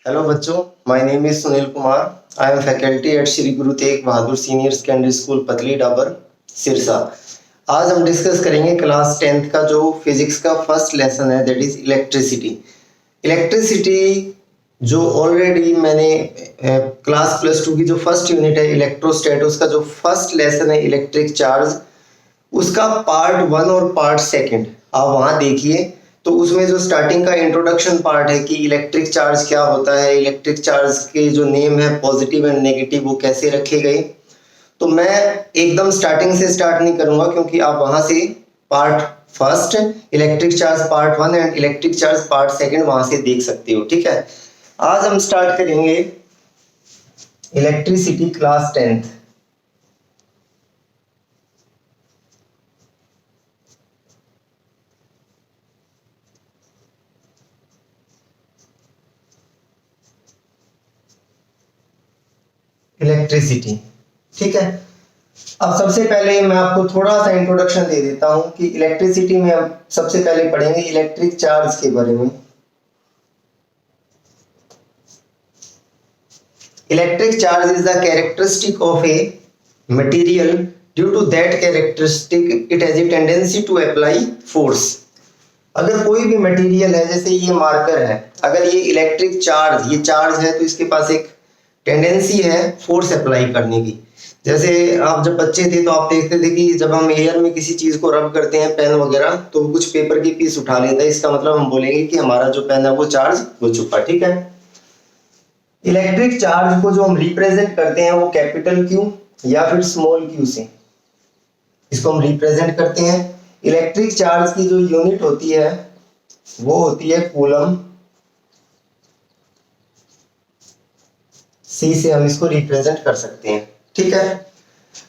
Hello बच्चों, my name is Sunil Kumar. I am faculty at Shri Guru Tegh Bahadur senior secondary school पतली डाबर सिरसा। आज हम डिस्कस करेंगे क्लास 10th का जो फिजिक्स का फर्स्ट लेसन है, दैट इज इलेक्ट्रिसिटी। इलेक्ट्रिसिटी जो ऑलरेडी मैंने क्लास +2 की जो फर्स्ट यूनिट है इलेक्ट्रोस्टैट, उसका जो फर्स्ट लेसन है इलेक्ट्रिक चार्ज, उसका पार्ट 1 और पार्ट 2 आप वहां देखिए। तो उसमें जो स्टार्टिंग का इंट्रोडक्शन पार्ट है कि इलेक्ट्रिक चार्ज क्या होता है, इलेक्ट्रिक चार्ज के जो नेम है पॉजिटिव एंड नेगेटिव वो कैसे रखे गए, तो मैं एकदम स्टार्टिंग से स्टार्ट नहीं करूंगा क्योंकि आप वहां से part first electric charge part 1 and electric charge part 2 वहां से देख सकते हो। ठीक है, आज हम स्टार्ट करेंगे इलेक्ट्रिसिटी क्लास 10th। इलेक्ट्रिसिटी, ठीक है। अब सबसे पहले मैं आपको थोड़ा सा इंट्रोडक्शन दे देता हूं कि इलेक्ट्रिसिटी में हम सबसे पहले पढ़ेंगे इलेक्ट्रिक चार्ज के बारे में। Electric charge is the characteristic of a material, due to that characteristic it has a tendency to apply force. अगर कोई भी मटेरियल है, जैसे ये मार्कर है, अगर ये इलेक्ट्रिक चार्ज ये चार्ज है तो इसके पास एक टेंडेंसी है फोर्स अप्लाई करने की। जैसे आप जब बच्चे थे तो आप देखते थे कि जब हम एयर में किसी चीज को रब करते हैं पेन वगैरह, तो कुछ पेपर की पीस उठा लेता है, इसका मतलब हम बोलेंगे कि हमारा जो पेन है वो चार्ज हो चुका। ठीक है, इलेक्ट्रिक चार्ज को जो हम रिप्रेजेंट करते हैं वो कैपिटल क्यू या फिर स्मॉल क्यू से इसको हम रिप्रेजेंट करते हैं। इलेक्ट्रिक चार्ज की जो यूनिट होती है वो होती है कूलम, सी से हम इसको रिप्रेजेंट कर सकते हैं। ठीक है,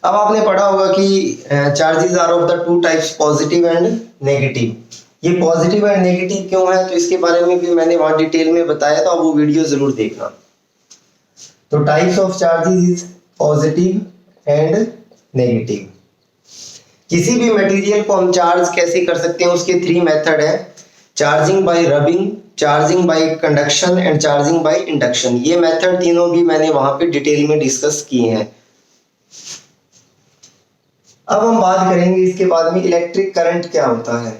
अब आपने पढ़ा होगा कि charges are of the two types, positive and negative. ये पॉजिटिव एंड नेगेटिव क्यों है, तो इसके बारे में भी मैंने वहां डिटेल में बताया था, वो वीडियो जरूर देखना। तो types of charges is positive and negative. किसी भी मटेरियल को हम चार्ज कैसे कर सकते हैं, उसके 3 मेथड है, charging by rubbing, charging by conduction and charging by induction. ये मेथड तीनों भी मैंने वहां पे डिटेल में डिस्कस किए हैं। अब हम बात करेंगे इसके बाद में इलेक्ट्रिक करंट क्या होता है।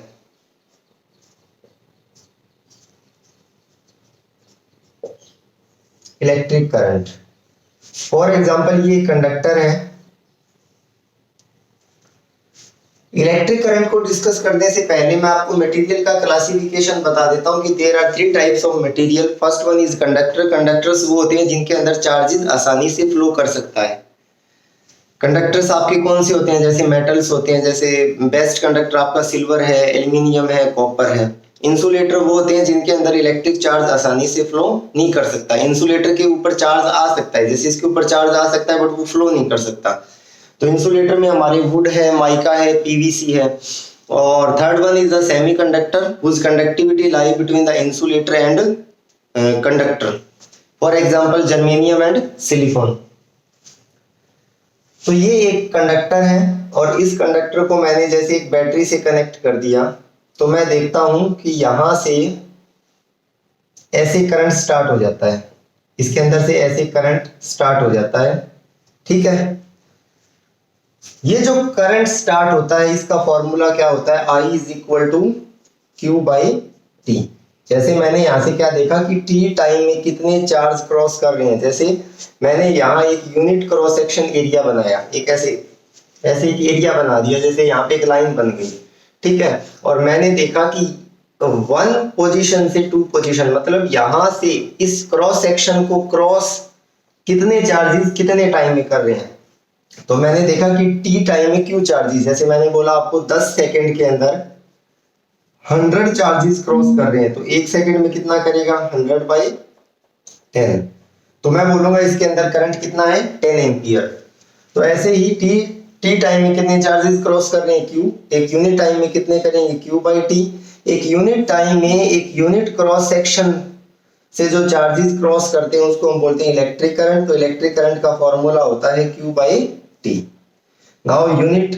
इलेक्ट्रिक करंट, फॉर एग्जांपल ये कंडक्टर है। इलेक्ट्रिक करंट को डिस्कस करने से पहले मैं आपको मटेरियल का क्लासिफिकेशन बता देता हूं कि there are 3 types of material. First one is conductor. Conductors वो होते हैं जिनके अंदर चार्जेस आसानी से फ्लो कर सकता है। कंडक्टर्स आपके कौन से होते हैं, जैसे मेटल्स होते हैं, जैसे बेस्ट कंडक्टर आपका सिल्वर है, एल्यूमिनियम है, कॉपर है। इंसुलेटर वो होते हैं जिनके अंदर इलेक्ट्रिक चार्ज आसानी से फ्लो नहीं कर सकता। इंसुलेटर के ऊपर चार्ज आ सकता है, जैसे इसके ऊपर चार्ज आ सकता है बट वो फ्लो नहीं कर सकता। तो इंसुलेटर में हमारे वुड है, माइका है, पीवीसी है। और third one is the semiconductor whose conductivity lie between the insulator and conductor, for example germanium and silicon. तो ये एक कंडक्टर है और इस कंडक्टर को मैंने जैसे एक बैटरी से कनेक्ट कर दिया, तो मैं देखता हूं कि यहां से ऐसे करंट स्टार्ट हो जाता है, इसके अंदर से ऐसे करंट स्टार्ट हो जाता है। ठीक है, ये जो करंट स्टार्ट होता है इसका फॉर्मूला क्या होता है, I is equal to Q by T. जैसे मैंने यहां से क्या देखा कि टी टाइम में कितने चार्ज क्रॉस कर रहे हैं, जैसे मैंने यहाँ एक यूनिट क्रॉस सेक्शन एरिया बनाया, एक ऐसे एक एरिया बना दिया, जैसे यहाँ पे एक लाइन बन गई। ठीक है, और मैंने देखा कि 1 पोजीशन से 2 पोजीशन, मतलब यहां से इस क्रॉस सेक्शन को क्रॉस कितने चार्जेस कितने टाइम में कर रहे हैं। तो मैंने देखा कि टी टाइम में क्यू चार्जेस, जैसे मैंने बोला आपको 10 सेकंड के अंदर 100 चार्जेस क्रॉस कर रहे हैं, तो 1 सेकंड में कितना करेगा, 100/10। तो मैं बोलूंगा इसके अंदर करंट कितना है, 10 एम्पियर। तो ऐसे ही टी टाइम में कितने चार्जेस क्रॉस कर रहे हैं, क्यू। एक यूनिट टाइम में कितने करेंगे, क्यू बाई टी। एक यूनिट टाइम में एक यूनिट क्रॉस सेक्शन से जो चार्जेस क्रॉस करते हैं उसको हम बोलते हैं इलेक्ट्रिक करंट। तो इलेक्ट्रिक करंट का फॉर्मूला होता है Q by T. Now unit,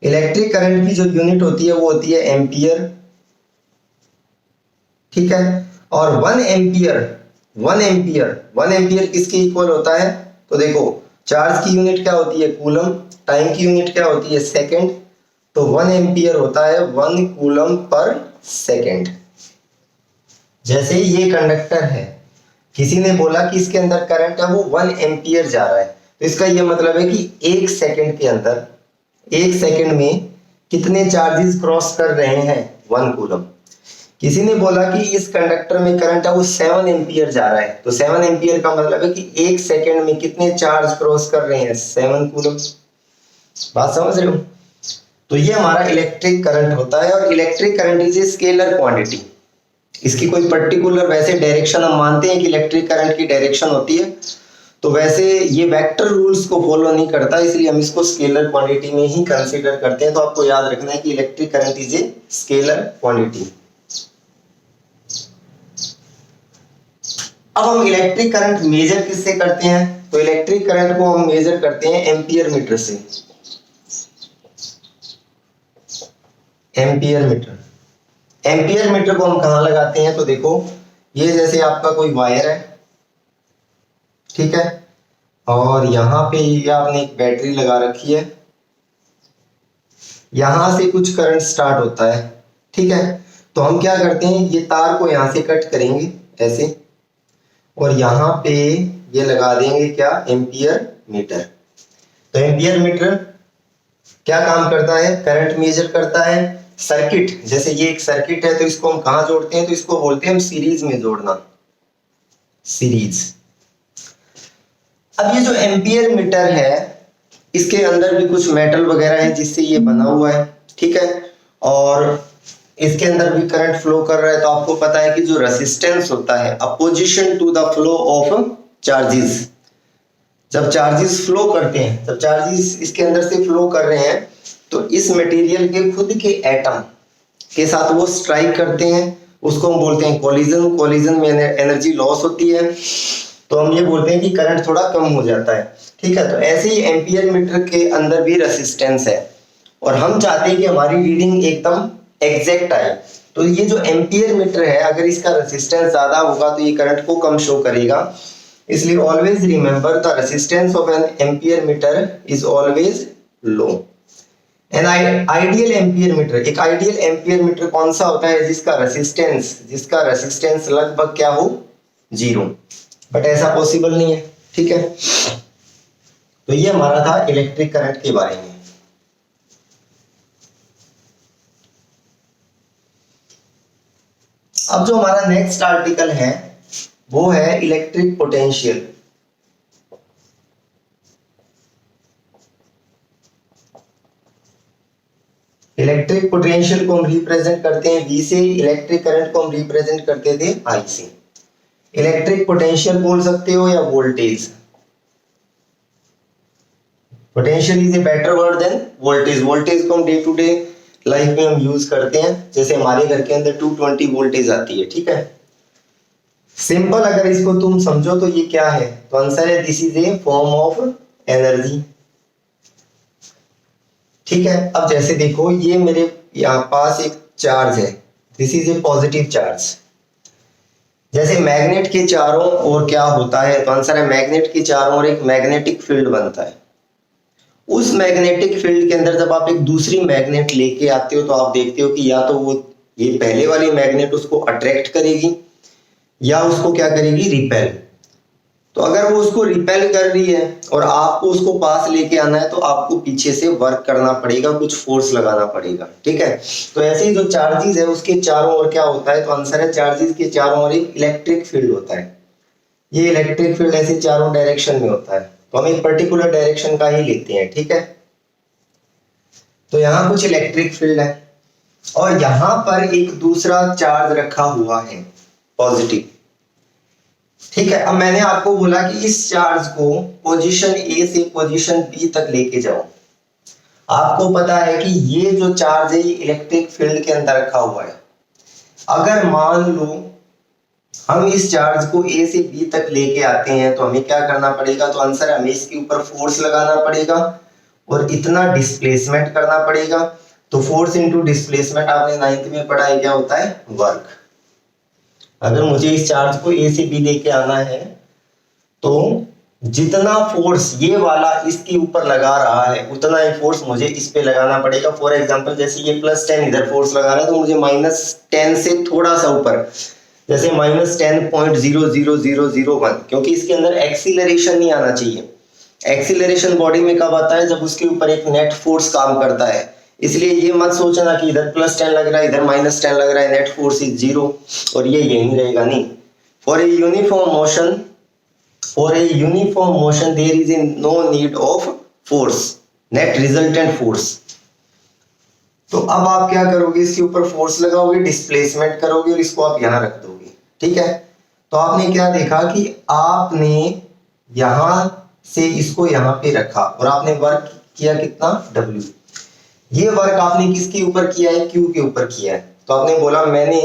electric current की जो यूनिट होती है वो होती है एम्पियर। ठीक है, और 1 एम्पियर किसके इक्वल होता है? तो देखो चार्ज की यूनिट क्या होती है? कूलम। टाइम की यूनिट क्या होती है? सेकंड। तो 1 एम्पियर होता है 1 कूलम पर सेकंड। जैसे ये कंडक्टर है, किसी ने बोला कि इसके अंदर करंट है वो 1 एम्पियर जा रहा है, तो इसका ये मतलब है कि 1 सेकंड के अंदर, 1 सेकंड में कितने चार्जेस क्रॉस कर रहे हैं? 1 कूलम। किसी ने बोला कि इस कंडक्टर में करंट है वो 7 एम्पियर जा रहा है, तो 7 एम्पियर का मतलब है कि 1 सेकंड में कितने चार्ज क्रॉस कर रहे हैं? 7 कूलम। बात समझ रहे हो? तो ये हमारा इलेक्ट्रिक करंट होता है, और electric current is a scalar quantity. इसकी कोई पर्टिकुलर वैसे डायरेक्शन हम मानते हैं कि इलेक्ट्रिक करंट की डायरेक्शन होती है, तो वैसे ये वेक्टर रूल्स को फॉलो नहीं करता, इसलिए हम इसको स्केलर क्वांटिटी में ही कंसीडर करते हैं। तो आपको याद रखना है कि electric current is a scalar quantity. अब हम इलेक्ट्रिक करंट मेजर किससे करते हैं? तो इलेक्ट्रिक करंट को हम मेजर करते हैं एम्पियर मीटर से। Meter ampere. एम्पियर मीटर को हम कहां लगाते हैं? तो देखो ये जैसे आपका कोई वायर है, ठीक है, और यहां पे ये आपने एक बैटरी लगा रखी है, यहां से कुछ करंट स्टार्ट होता है, ठीक है। तो हम क्या करते हैं, ये तार को यहां से कट करेंगे ऐसे, और यहां पे ये लगा देंगे क्या? Ampere meter. तो एम्पियर मीटर क्या काम करता है? करंट मेजर करता है। सर्किट, जैसे ये एक सर्किट है, तो इसको हम कहां जोड़ते हैं? तो इसको बोलते हैं हम सीरीज में जोड़ना, सीरीज। अब ये जो एम्पियर मीटर है, इसके अंदर भी कुछ मेटल वगैरह है जिससे ये बना हुआ है, ठीक है, और इसके अंदर भी करंट फ्लो कर रहा है। तो आपको पता है कि जो रेजिस्टेंस होता है opposition to the flow of charges, जब चार्जेस फ्लो करते हैं, जब चार्जेस इसके अंदर से फ्लो कर रहे हैं, तो इस मटेरियल के खुद के एटम के साथ वो स्ट्राइक करते हैं, उसको हम बोलते हैं कोलिजन। कोलिजन में एनर्जी लॉस होती है, तो हम ये बोलते हैं कि करंट थोड़ा कम हो जाता है, ठीक है। तो ऐसे ही एम्पियर मीटर के अंदर भी रेजिस्टेंस है, और हम चाहते हैं कि हमारी रीडिंग एकदम एग्जैक्ट आए। तो ये जो एम्पियर मीटर है, अगर इसका रेजिस्टेंस ज्यादा होगा तो ये करंट को कम शो करेगा, इसलिए always remember the resistance of an ampere meter is always low. An ideal ampere meter, एक आइडियल एम्पियर मीटर कौन सा होता है? जिसका रेजिस्टेंस लगभग क्या हो? 0। बट ऐसा पॉसिबल नहीं है, ठीक है। तो ये हमारा था इलेक्ट्रिक करंट के बारे में। अब जो हमारा नेक्स्ट आर्टिकल है वो है इलेक्ट्रिक पोटेंशियल। इलेक्ट्रिक पोटेंशियल को हम रिप्रेजेंट करते हैं V से, इलेक्ट्रिक करंट को हम रिप्रेजेंट करते थे I से। इलेक्ट्रिक पोटेंशियल बोल सकते हो या voltage. Potential is a better word than voltage. Voltage को हम डे टू डे लाइफ में हम यूज करते हैं, जैसे हमारे घर के अंदर 220 वोल्टेज आती है, ठीक है। सिंपल अगर इसको तुम समझो तो ये क्या है? तो आंसर है this is a form of energy, ठीक है। अब जैसे देखो ये मेरे यहाँ पास एक चार्ज है, this is a positive charge. जैसे मैग्नेट के चारों ओर क्या होता है? तो आंसर है मैग्नेट के चारों ओर एक मैग्नेटिक फील्ड बनता है। उस मैग्नेटिक फील्ड के अंदर जब आप एक दूसरी मैग्नेट लेके आते हो, तो आप देखते हो कि या तो वो ये पहले वाली मैग्नेट उसको अट्रैक्ट करेगी या उसको क्या करेगी? रिपेल। तो अगर वो उसको रिपेल कर रही है और आपको उसको पास लेके आना है, तो आपको पीछे से वर्क करना पड़ेगा, कुछ फोर्स लगाना पड़ेगा, ठीक है। तो ऐसे ही जो चार्जेस है उसके चारों ओर क्या होता है? तो आंसर है चार्जेस के चारों ओर एक इलेक्ट्रिक फील्ड होता है। ये इलेक्ट्रिक फील्ड ऐसे चारों डायरेक्शन में होता है, तो हम एक पर्टिकुलर डायरेक्शन का ही लेते हैं, ठीक है। तो यहाँ कुछ इलेक्ट्रिक फील्ड है और यहाँ पर एक दूसरा चार्ज रखा हुआ है पॉजिटिव, ठीक है। अब मैंने आपको बोला कि इस चार्ज को पोजीशन ए से पोजीशन बी तक लेके जाओ। आपको पता है कि ये जो चार्ज है ये इलेक्ट्रिक फील्ड के अंदर रखा हुआ है। अगर मान लो हम इस चार्ज को ए से बी तक लेके आते हैं, तो हमें क्या करना पड़ेगा? तो आंसर है हमें इसके ऊपर फोर्स लगाना पड़ेगा और इतना डिस्प्लेसमेंट करना पड़ेगा। तो फोर्स इंटू डिस्प्लेसमेंट आपने 9th में पढ़ा है, क्या होता है? वर्क। अगर मुझे इस चार्ज को ए से बी लेके आना है तो जितना फोर्स ये वाला इसके ऊपर लगा रहा है उतना ही फोर्स मुझे इस पे लगाना पड़ेगा। फॉर एग्जांपल जैसे ये +10 इधर फोर्स लगा रहा है तो मुझे -10 से थोड़ा सा ऊपर, जैसे -10.00001, क्योंकि इसके अंदर एक्सीलरेशन नहीं आना चाहिए। एक्सीलरेशन बॉडी में कब आता है? जब उसके ऊपर एक नेट फोर्स काम करता है। इसलिए ये मत सोचना कि इधर +10 लग रहा है इधर -10 लग रहा है, नेट फोर्स इज 0 और ये यहीं रहेगा, नहीं। For a uniform motion there is no need of force, net resultant force. तो अब आप क्या करोगे? इसके ऊपर फोर्स लगाओगे, डिस्प्लेसमेंट करोगे और इसको आप यहां रख दोगे, ठीक है। तो आपने क्या देखा कि आपने यहां से इसको यहां पे रखा और आपने वर्क किया कितना? W। ये वर्क आपने किसके ऊपर किया है? Q के ऊपर किया है। तो आपने बोला मैंने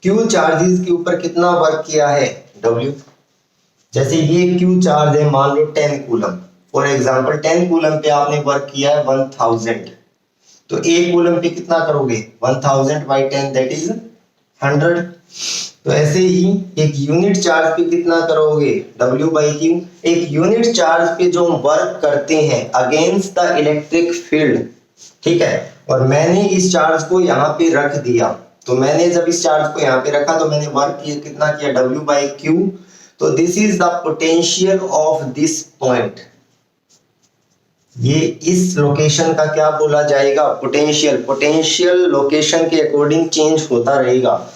Q चार्जेस के ऊपर कितना वर्क किया है? W। जैसे ये Q चार्ज है, मान लो 10 कूलम, फॉर एग्जांपल 10 कूलम पे आपने वर्क किया है 1000, तो 1 कूलम पे कितना करोगे? 1000 बाई 10 दैट इज 100। तो ऐसे ही एक यूनिट चार्ज पे कितना करोगे? W by Q। एक यूनिट चार्ज पे जो हम वर्क करते हैं अगेंस्ट द इलेक्ट्रिक फील्ड, ठीक है, और मैंने इस चार्ज को यहाँ पे रख दिया, तो मैंने जब इस चार्ज को यहाँ पे रखा तो मैंने वर्क कितना किया? W by Q। तो this is the potential of this point. ये इस लोकेशन का क्या बोला जाएगा? पोटेंशियल। पोटेंशियल लोकेशन के अकॉर्डिंग चेंज होता रहेगा।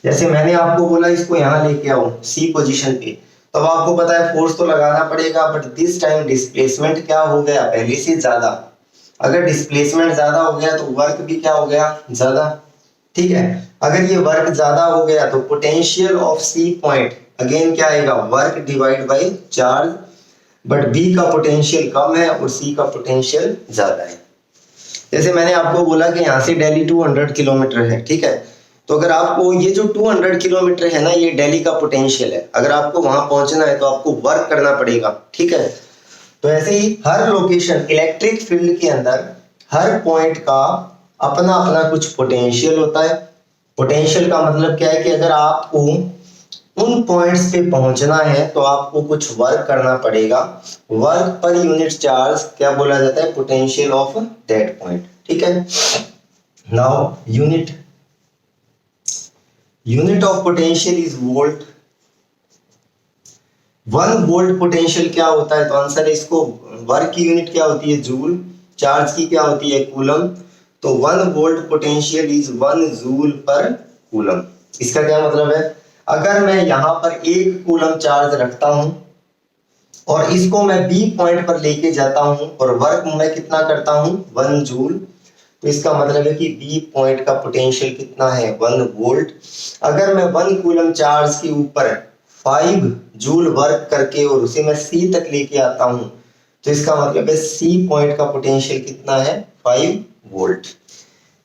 जैसे मैंने आपको बोला इसको यहां लेके आओ C पोजीशन पे, तो अब आपको पता है फोर्स तो लगाना पड़ेगा, बट दिस टाइम डिस्प्लेसमेंट क्या हो गया? पहले से ज्यादा। अगर डिस्प्लेसमेंट ज्यादा हो गया तो वर्क भी क्या हो गया? ज्यादा, ठीक है। अगर ये वर्क ज्यादा हो गया तो potential of C point again क्या आएगा? Work divide by charge, but B का पोटेंशियल कम है और C का पोटेंशियल ज्यादा है। जैसे मैंने आपको बोला कि यहाँ से दिल्ली 200 किलोमीटर है, ठीक है। तो अगर आपको ये जो 200 किलोमीटर है ना, ये दिल्ली का पोटेंशियल है। अगर आपको वहां पहुंचना है तो आपको वर्क करना पड़ेगा, ठीक है। तो ऐसे ही हर लोकेशन इलेक्ट्रिक फील्ड के अंदर हर पॉइंट का अपना अपना कुछ पोटेंशियल होता है। पोटेंशियल का मतलब क्या है कि अगर आपको उन पॉइंट्स पे पहुंचना है तो आपको कुछ वर्क करना पड़ेगा। वर्क पर यूनिट चार्ज क्या बोला जाता है? पोटेंशियल ऑफ दैट पॉइंट, ठीक है। Now unit of potential is volt. 1 volt potential क्या होता है? तो आंसर है इसको, वर्क की यूनिट क्या होती है? जूल। चार्ज की क्या होती है? कूलम। तो 1 वोल्ट पोटेंशियल इज 1 जूल पर कूलम। इसका क्या मतलब है? अगर मैं यहां पर 1 कूलम चार्ज रखता हूं और इसको मैं B पॉइंट पर लेके जाता हूं और वर्क मैं कितना करता हूं? 1 जूल, तो इसका मतलब है कि B पॉइंट का पोटेंशियल कितना है? 1 वोल्ट। अगर मैं 1 कूलम चार्ज के ऊपर 5 जूल वर्क करके और उसे मैं C तक लेके आता हूं तो इसका मतलब है C पॉइंट का पोटेंशियल कितना है? 5 volt.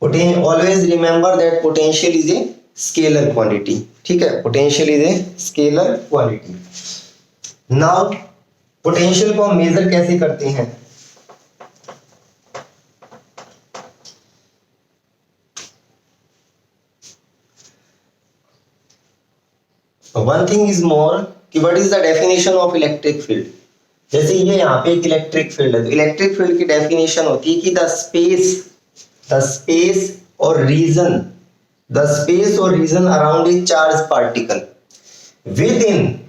Always remember that potential is a scalar quantity, ठीक है। Potential is a scalar quantity. Now potential को हम मेजर कैसे करते हैं? वन थिंग इज मोर कि what is the definition of electric field. जैसे ये यहाँ पे एक इलेक्ट्रिक फील्ड है, तो इलेक्ट्रिक फील्ड की डेफिनेशन होती है कि द स्पेस और region around a charge particle within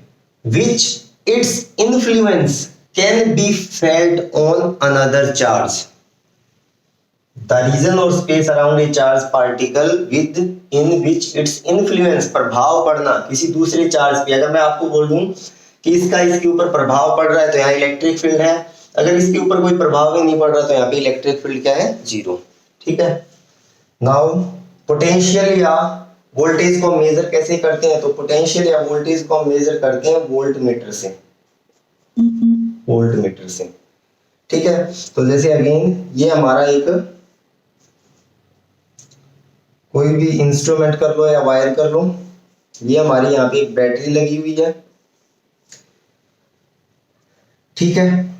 which its influence can be felt on another charge. The region or space around a charge particle within which its influence, प्रभाव पड़ना किसी दूसरे charge पे। अगर मैं आपको बोल दूं कि इसके ऊपर प्रभाव पड़ रहा है तो यहाँ इलेक्ट्रिक फील्ड है, अगर इसके ऊपर कोई प्रभाव ही नहीं पड़ रहा तो यहाँ पे इलेक्ट्रिक फील्ड क्या है? 0, ठीक है। नाउ पोटेंशियल या वोल्टेज को मेजर कैसे करते हैं? तो पोटेंशियल या वोल्टेज को हम मेजर करते हैं वोल्टमीटर से, ठीक है। तो जैसे अगेन ये हमारा एक कोई भी इंस्ट्रूमेंट कर लो या वायर कर लो, ये हमारी यहाँ पे एक बैटरी लगी हुई है, ठीक है।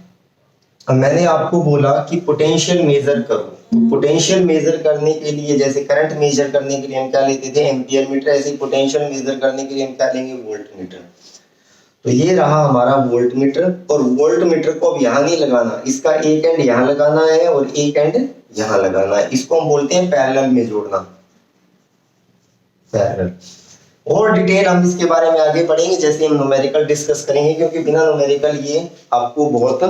अब मैंने आपको बोला कि पोटेंशियल मेजर करो, तो पोटेंशियल मेजर करने के लिए जैसे करंट मेजर करने के लिए हम क्या लेते थे एम्पियर मीटर, ऐसे पोटेंशियल मेजर करने के लिए हम क्या लेंगे वोल्ट मीटर। तो ये रहा हमारा वोल्ट मीटर, और वोल्ट मीटर को अब यहाँ नहीं लगाना, इसका एक एंड यहाँ लगाना है और एक एंड यहाँ लगाना है, इसको हम बोलते हैं पैरेलल में जोड़ना, पैरेलल। और डिटेल हम इसके बारे में आगे पढ़ेंगे जैसे हम न्यूमेरिकल डिस्कस करेंगे, क्योंकि बिना न्यूमेरिकल ये आपको बहुत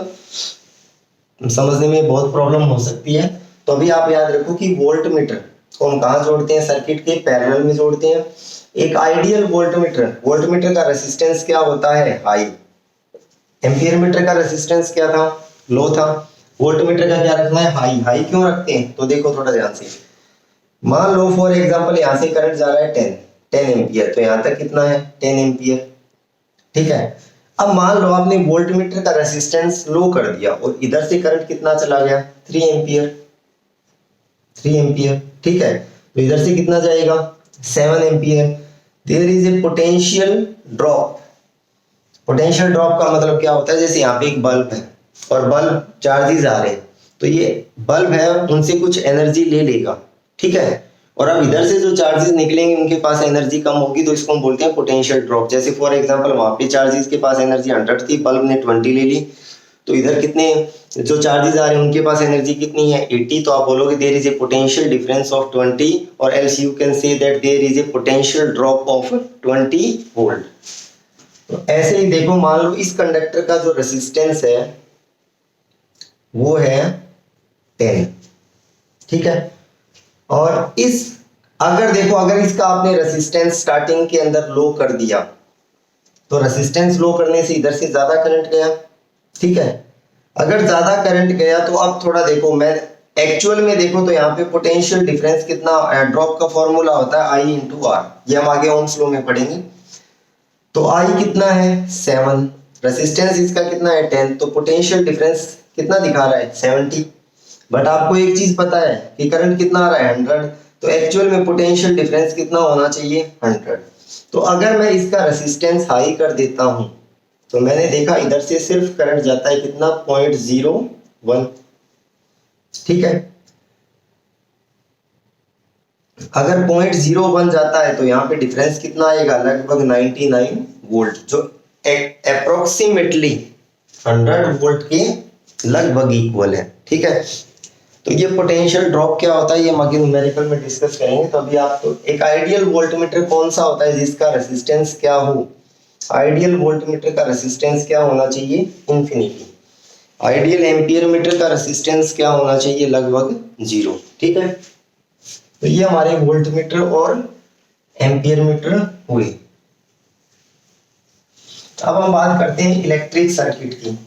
समझने में बहुत प्रॉब्लम हो सकती है। तो अभी आप याद रखो कि वोल्ट मीटर को हम कहाँ जोड़ते हैं, सर्किट के पैरेलल में जोड़ते हैं। एक आइडियल वोल्ट मीटर का रेजिस्टेंस क्या होता है, हाई। एम्पियर मीटर का रेजिस्टेंस क्या था, लो था। वोल्ट मीटर का क्या रखना है, हाई। हाई क्यों रखते हैं, तो देखो थोड़ा ध्यान से। मान लो फॉर एग्जांपल यहाँ से करंट जा रहा है 10 एम्पियर, तो यहाँ तक कितना है 10 एम्पियर, ठीक है। अब मान लो आपने वोल्ट मीटर का रेजिस्टेंस लो कर दिया और इधर से करंट कितना चला गया 3 एम्पियर, 3 एम्पियर, ठीक है। तो इधर से कितना जाएगा 7 ampere. There is a potential drop. Potential drop का मतलब क्या होता है, जैसे यहाँ पे एक बल्ब है और बल्ब चार्जेस आ रहे हैं, तो ये बल्ब है उनसे कुछ एनर्जी ले लेगा, ठीक है। और अब इधर से जो चार्जेस निकलेंगे उनके पास एनर्जी कम होगी, तो इसको हम बोलते हैं पोटेंशियल ड्रॉप। जैसे फॉर एग्जांपल वहां पे चार्जेस के पास एनर्जी 100 थी, बल्ब ने 20 ले ली, तो इधर कितने जो चार्जेस आ रहे हैं उनके पास एनर्जी कितनी है 80, तो आप बोलोगे there is a potential difference of 20, और else you can say that there is a potential drop of 20 volt. तो ऐसे ही देखो, मान लो इस कंडक्टर का जो रेजिस्टेंस है वो है 10, ठीक है। और इस अगर देखो, अगर इसका आपने रेजिस्टेंस स्टार्टिंग के अंदर लो कर दिया, तो रेजिस्टेंस लो करने से इधर से ज्यादा करंट गया, ठीक है। अगर ज्यादा करंट गया तो अब थोड़ा देखो, मैं एक्चुअल में देखो तो यहाँ पे पोटेंशियल डिफरेंस कितना, ड्रॉप का फॉर्मूला होता है I इंटू आर, ये हम आगे ओम्स लॉ में पढ़ेंगे। तो I कितना है 7, रेजिस्टेंस इसका कितना है 10, तो पोटेंशियल डिफरेंस कितना दिखा रहा है 70। बट आपको एक चीज पता है कि करंट कितना आ रहा है 100, तो एक्चुअल में पोटेंशियल डिफरेंस कितना होना चाहिए 100। तो अगर मैं इसका रेजिस्टेंस हाई कर देता हूं, तो मैंने देखा इधर से सिर्फ करंट जाता है कितना 0.01, ठीक है। अगर 0.01 जाता है तो यहाँ पे डिफरेंस कितना आएगा, लगभग 99 वोल्ट, जो अप्रोक्सीमेटली 100 वोल्ट के लगभग इक्वल है, ठीक है। तो ये पोटेंशियल ड्रॉप क्या होता है ये हम आगे न्यूमेरिकल में डिस्कस करेंगे। तो अभी आप तो एक आइडियल वोल्टमीटर कौन सा होता है जिसका रेजिस्टेंस क्या हो, आइडियल वोल्टमीटर का रेजिस्टेंस क्या होना चाहिए इंफिनिटी। आइडियल एम्पियर मीटर का रेजिस्टेंस क्या होना चाहिए, लगभग 0, ठीक है। तो ये हमारे वोल्टमीटर और एम्पियर मीटर हुए। अब हम बात करते हैं इलेक्ट्रिक सर्किट की।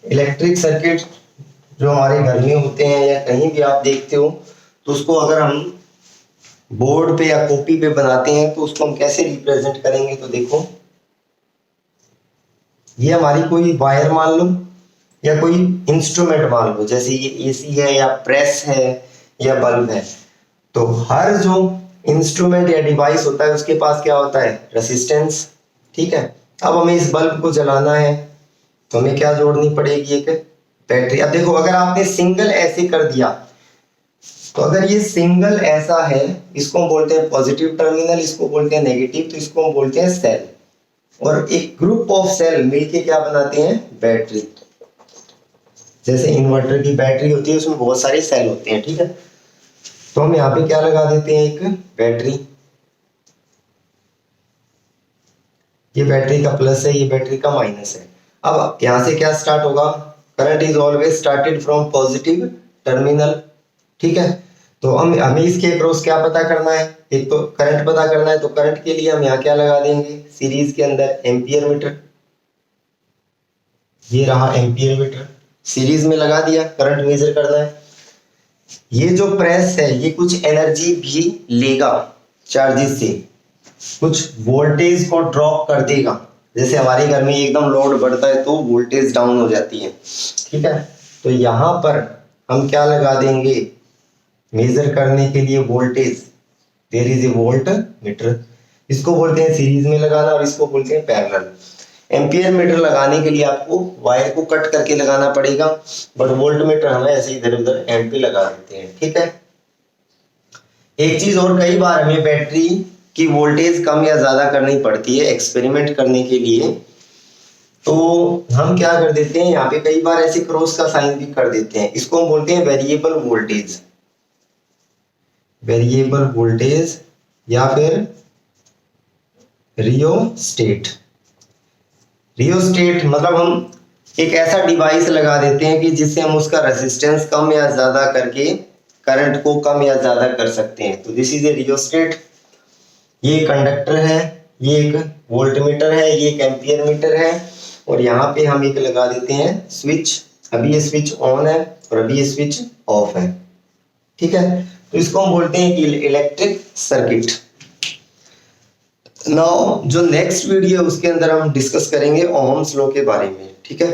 इलेक्ट्रिक सर्किट जो हमारे घर में होते हैं या कहीं भी आप देखते हो, तो उसको अगर हम बोर्ड पे या कॉपी पे बनाते हैं तो उसको हम कैसे रिप्रेजेंट करेंगे। तो देखो, ये हमारी कोई वायर मान लो या कोई इंस्ट्रूमेंट मान लो, जैसे ये एसी है या प्रेस है या बल्ब है। तो हर जो इंस्ट्रूमेंट या डिवाइस होता है उसके पास क्या होता है, रेसिस्टेंस, ठीक है। अब हमें इस बल्ब को जलाना है तो हमें क्या जोड़नी पड़ेगी, एक बैटरी। अब देखो, अगर आपने सिंगल ऐसे कर दिया, तो अगर ये सिंगल ऐसा है, इसको हम बोलते हैं पॉजिटिव टर्मिनल, इसको बोलते हैं नेगेटिव, तो इसको हम बोलते हैं सेल। और एक ग्रुप ऑफ सेल मिलके क्या बनाते हैं, बैटरी। जैसे इन्वर्टर की बैटरी होती है, उसमें बहुत सारे सेल होते हैं, ठीक है। तो हम यहाँ पे क्या लगा देते हैं, एक बैटरी। ये बैटरी का प्लस है, ये बैटरी का माइनस है। अब यहाँ से क्या स्टार्ट होगा, current is always started from positive terminal, ठीक है। तो हमें इसके अक्रॉस क्या पता करना है, एक तो करंट पता करना है। तो करंट के लिए हम यहाँ क्या लगा देंगे, सीरीज के अंदर एम्पियर मीटर। ये रहा एम्पियर मीटर, सीरीज में लगा दिया, करंट मेजर करना है। ये जो प्रेस है ये कुछ एनर्जी भी लेगा चार्जेस से, कुछ वोल्टेज को ड्रॉप कर देगा। जैसे हमारे घर में एकदम लोड बढ़ता है तो वोल्टेज डाउन हो जाती है, ठीक है। तो यहाँ पर हम क्या लगा देंगे, मेजर करने के लिए voltage, there is a volt meter. इसको बोलते हैं सीरीज में लगाना और इसको बोलते हैं पैरेलल। एम्पियर मीटर लगाने के लिए आपको वायर को कट करके लगाना पड़ेगा, बट वोल्ट मीटर हमें ऐसे इधर उधर एंड पे लगा देते हैं। ठीक है। एक चीज और, कई बार हमें बैटरी की वोल्टेज कम या ज्यादा करनी पड़ती है एक्सपेरिमेंट करने के लिए, तो हम क्या कर देते हैं, यहाँ पे कई बार ऐसे क्रॉस का साइन भी कर देते हैं। इसको हम बोलते हैं वेरिएबल वोल्टेज, वेरिएबल वोल्टेज या फिर रियोस्टेट। रियोस्टेट मतलब हम एक ऐसा डिवाइस लगा देते हैं कि जिससे हम उसका रेजिस्टेंस कम या ज्यादा करके करंट को कम या ज्यादा कर सकते हैं। तो दिस इज ए रियोस्टेट। ये कंडक्टर है, ये एक वोल्टमीटर है, ये एक एम्पियर मीटर है, और यहाँ पे हम एक लगा देते हैं स्विच। अभी ये स्विच ऑन है और अभी ये स्विच ऑफ है। ठीक है, तो इसको हम बोलते हैं कि इलेक्ट्रिक सर्किट। नाउ जो नेक्स्ट वीडियो है उसके अंदर हम डिस्कस करेंगे ओहम्स लॉ के बारे में। ठीक है।